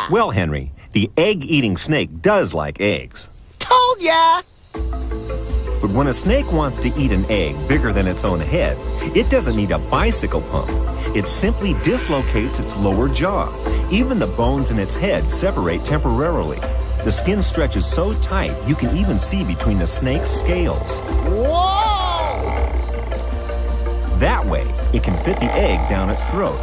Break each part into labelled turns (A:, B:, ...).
A: Well, Henry, the egg-eating snake does like eggs.
B: Told ya!
A: But when a snake wants to eat an egg bigger than its own head, it doesn't need a bicycle pump. It simply dislocates its lower jaw. Even the bones in its head separate temporarily. The skin stretches so tight you can even see between the snake's scales.
B: Whoa!
A: That way, it can fit the egg down its throat.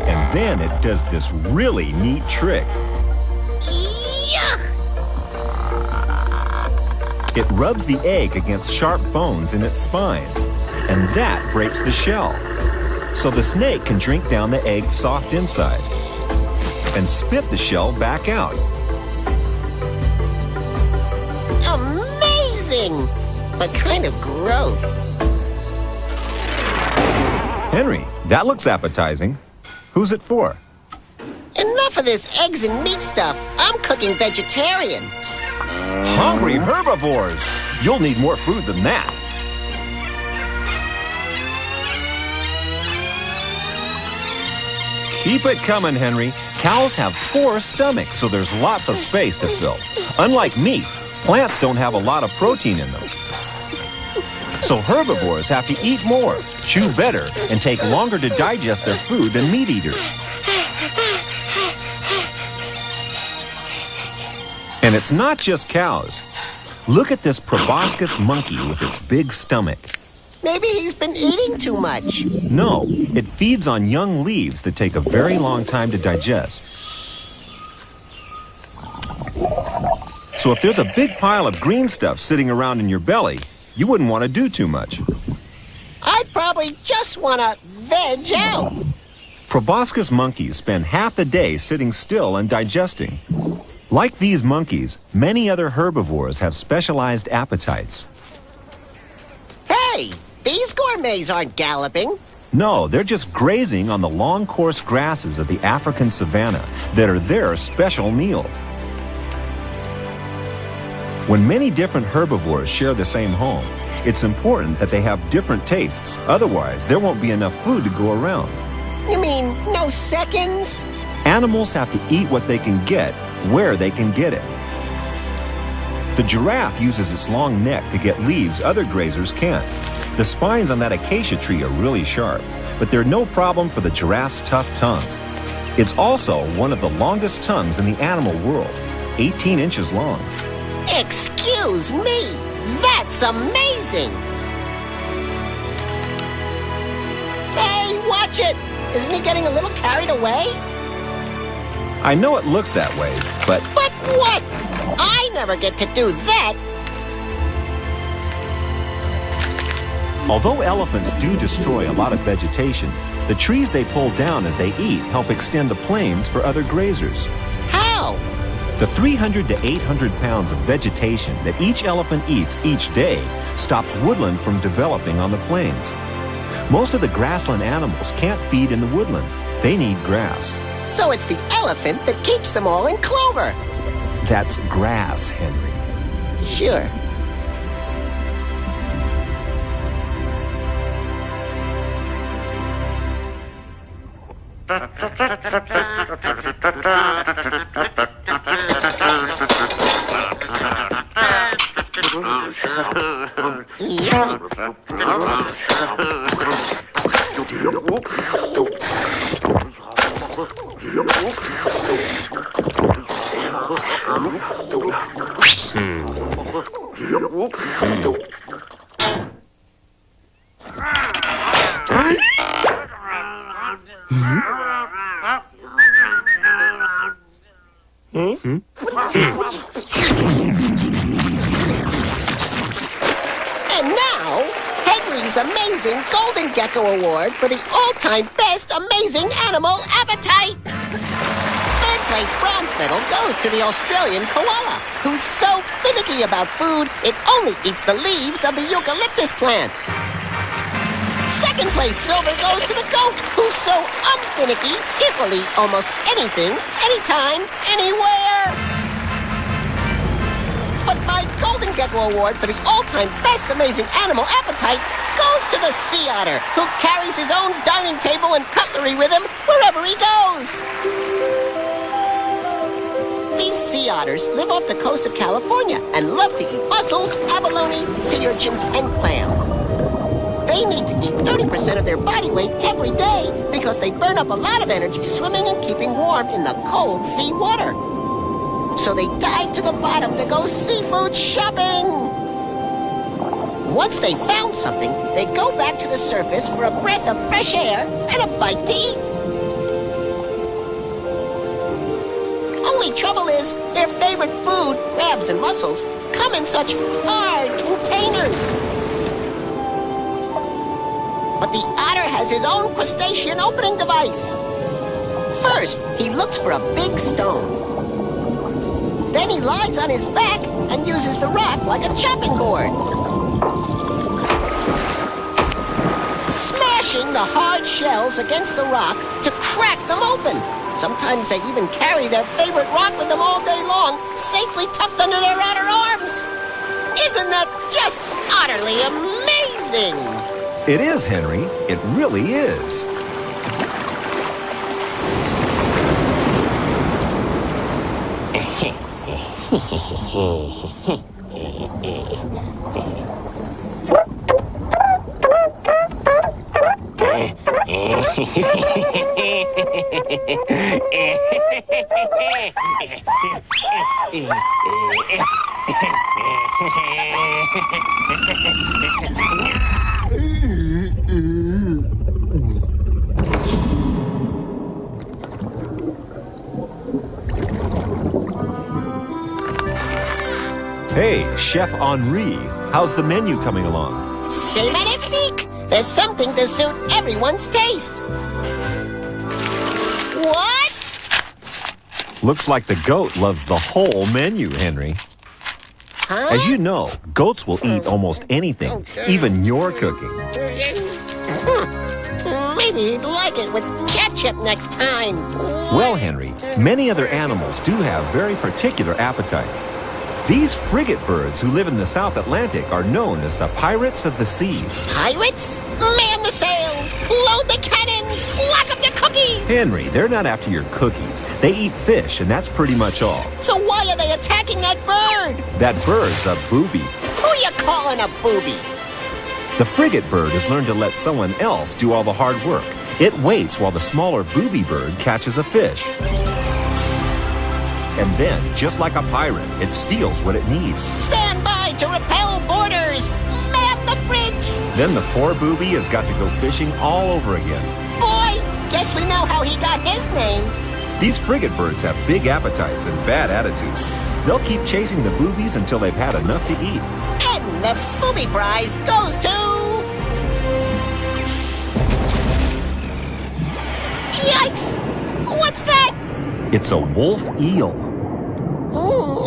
A: And then it does this really neat trick.
B: Yuck!
A: It rubs the egg against sharp bones in its spine, and that breaks the shell. So the snake can drink down the egg's soft inside and spit the shell back out.
B: Amazing! But kind of gross.
A: Henry, that looks appetizing. Who's it for?
B: Enough of this eggs and meat stuff. I'm cooking vegetarian.
A: Hungry herbivores! You'll need more food than that. Keep it coming, Henry. Cows have 4 stomachs, so there's lots of space to fill. Unlike meat, plants don't have a lot of protein in them. So herbivores have to eat more, chew better, and take longer to digest their food than meat eaters. And it's not just cows. Look at this proboscis monkey with its big stomach.
B: Maybe he's been eating too much.
A: No, it feeds on young leaves that take a very long time to digest. So if there's a big pile of green stuff sitting around in your belly, you wouldn't want to do too much.
B: I'd probably just want to veg out.
A: Proboscis monkeys spend half the day sitting still and digesting. Like these monkeys, many other herbivores have specialized appetites.
B: Hey, these gourmets aren't galloping.
A: No, they're just grazing on the long, coarse grasses of the African savanna that are their special meal. When many different herbivores share the same home, it's important that they have different tastes. Otherwise, there won't be enough food to go around.
B: You mean no seconds?
A: Animals have to eat what they can get, where they can get it. The giraffe uses its long neck to get leaves other grazers can't. The spines on that acacia tree are really sharp, but they're no problem for the giraffe's tough tongue. It's also one of the longest tongues in the animal world, 18 inches long.
B: Excuse me, that's amazing! Hey, watch it! Isn't he getting a little carried away?
A: I know it looks that way, but...
B: But what? I never get to do that!
A: Although elephants do destroy a lot of vegetation, the trees they pull down as they eat help extend the plains for other grazers.
B: How?
A: The 300 to 800 pounds of vegetation that each elephant eats each day stops woodland from developing on the plains. Most of the grassland animals can't feed in the woodland. They need grass.
B: So it's the elephant that keeps them all in clover.
A: That's grass, Henry.
B: Sure. And now, Henry's Amazing Golden Gecko Award for the all-time best amazing animal appetite. Third place bronze medal goes to the Australian koala, who's so finicky about food, it only eats the leaves of the eucalyptus plant. Second place silver goes to the goat, who's so unfinicky, it will eat almost anything, anytime, anywhere. But my Golden Gecko Award for the all-time best amazing animal appetite goes to the the sea otter, who carries his own dining table and cutlery with him wherever he goes. These sea otters live off the coast of California and love to eat mussels, abalone, sea urchins, and clams. They need to eat 30% of their body weight every day because they burn up a lot of energy swimming and keeping warm in the cold sea water. So they dive to the bottom to go seafood shopping. Once they found something, they go back to the surface for a breath of fresh air and a bite to eat. Only trouble is, their favorite food, crabs and mussels, come in such hard containers. But the otter has his own crustacean opening device. First, he looks for a big stone. Then he lies on his back and uses the rock like a chopping board. Smashing the hard shells against the rock to crack them open. Sometimes they even carry their favorite rock with them all day long, safely tucked under their outer arms. Isn't that just utterly amazing?
A: It is, Henry. It really is. Hey, Chef Henri, how's the menu coming along?
B: C'est magnifique! There's something to suit everyone's taste. What?
A: Looks like the goat loves the whole menu, Henry.
B: Huh?
A: As you know, goats will eat almost anything, even your cooking.
B: Maybe he'd like it with ketchup next time.
A: Well, Henry, many other animals do have very particular appetites. These frigate birds who live in the South Atlantic are known as the pirates of the seas.
B: Pirates? Man the sails! Load the cannons! Lock up the cookies!
A: Henry, they're not after your cookies. They eat fish, and that's pretty much all.
B: So why are they attacking that bird?
A: That bird's a booby.
B: Who you calling a booby?
A: The frigate bird has learned to let someone else do all the hard work. It waits while the smaller booby bird catches a fish. And then, just like a pirate, it steals what it needs.
B: Stand by to repel boarders! Man the fridge!
A: Then the poor booby has got to go fishing all over again.
B: Boy, guess we know how he got his name.
A: These frigate birds have big appetites and bad attitudes. They'll keep chasing the boobies until they've had enough to eat.
B: And the booby prize goes to... Yikes! What's that?
A: It's a wolf eel.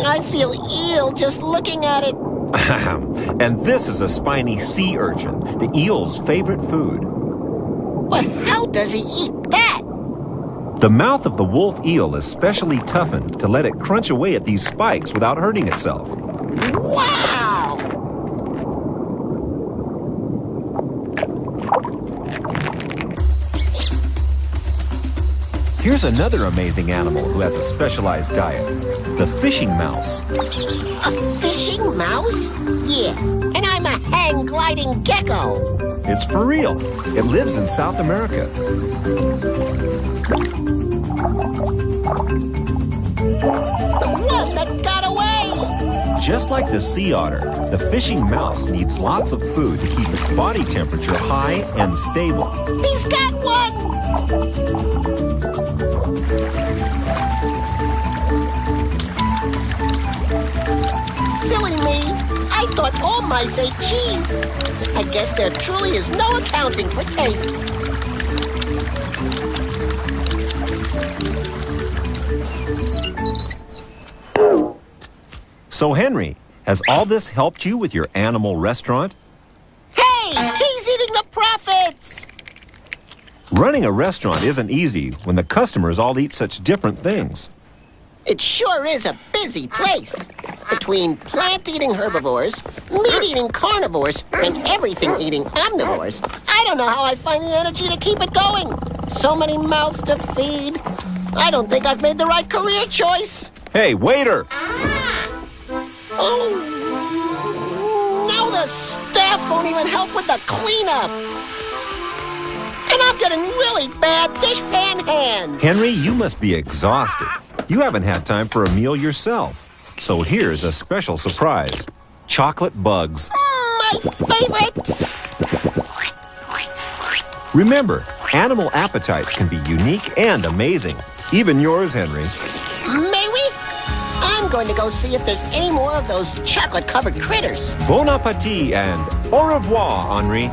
B: I feel ill just looking at it.
A: And this is a spiny sea urchin, the eel's favorite food.
B: But how does he eat that?
A: The mouth of the wolf eel is specially toughened to let it crunch away at these spikes without hurting itself.
B: Wow!
A: Here's another amazing animal who has a specialized diet, the fishing mouse.
B: A fishing mouse? Yeah, and I'm a hang-gliding gecko.
A: It's for real. It lives in South America.
B: The one that got away!
A: Just like the sea otter, the fishing mouse needs lots of food to keep its body temperature high and stable.
B: He's got one! Silly me. I thought all mice ate cheese. I guess there truly is no accounting for taste.
A: So, Henry, has all this helped you with your animal restaurant?
B: Hey, he's eating the profits!
A: Running a restaurant isn't easy when the customers all eat such different things.
B: It sure is a busy place. between plant-eating herbivores, meat-eating carnivores, and everything-eating omnivores, I don't know how I find the energy to keep it going. So many mouths to feed. I don't think I've made the right career choice.
A: Hey, waiter!
B: Oh, now the staff won't even help with the cleanup. And I'm getting really bad dishpan hands.
A: Henry, you must be exhausted. You haven't had time for a meal yourself. So here's a special surprise. Chocolate bugs.
B: My favorite.
A: Remember, animal appetites can be unique and amazing. Even yours, Henry.
B: May we? I'm going to go see if there's any more of those chocolate-covered critters.
A: Bon appetit and au revoir, Henri.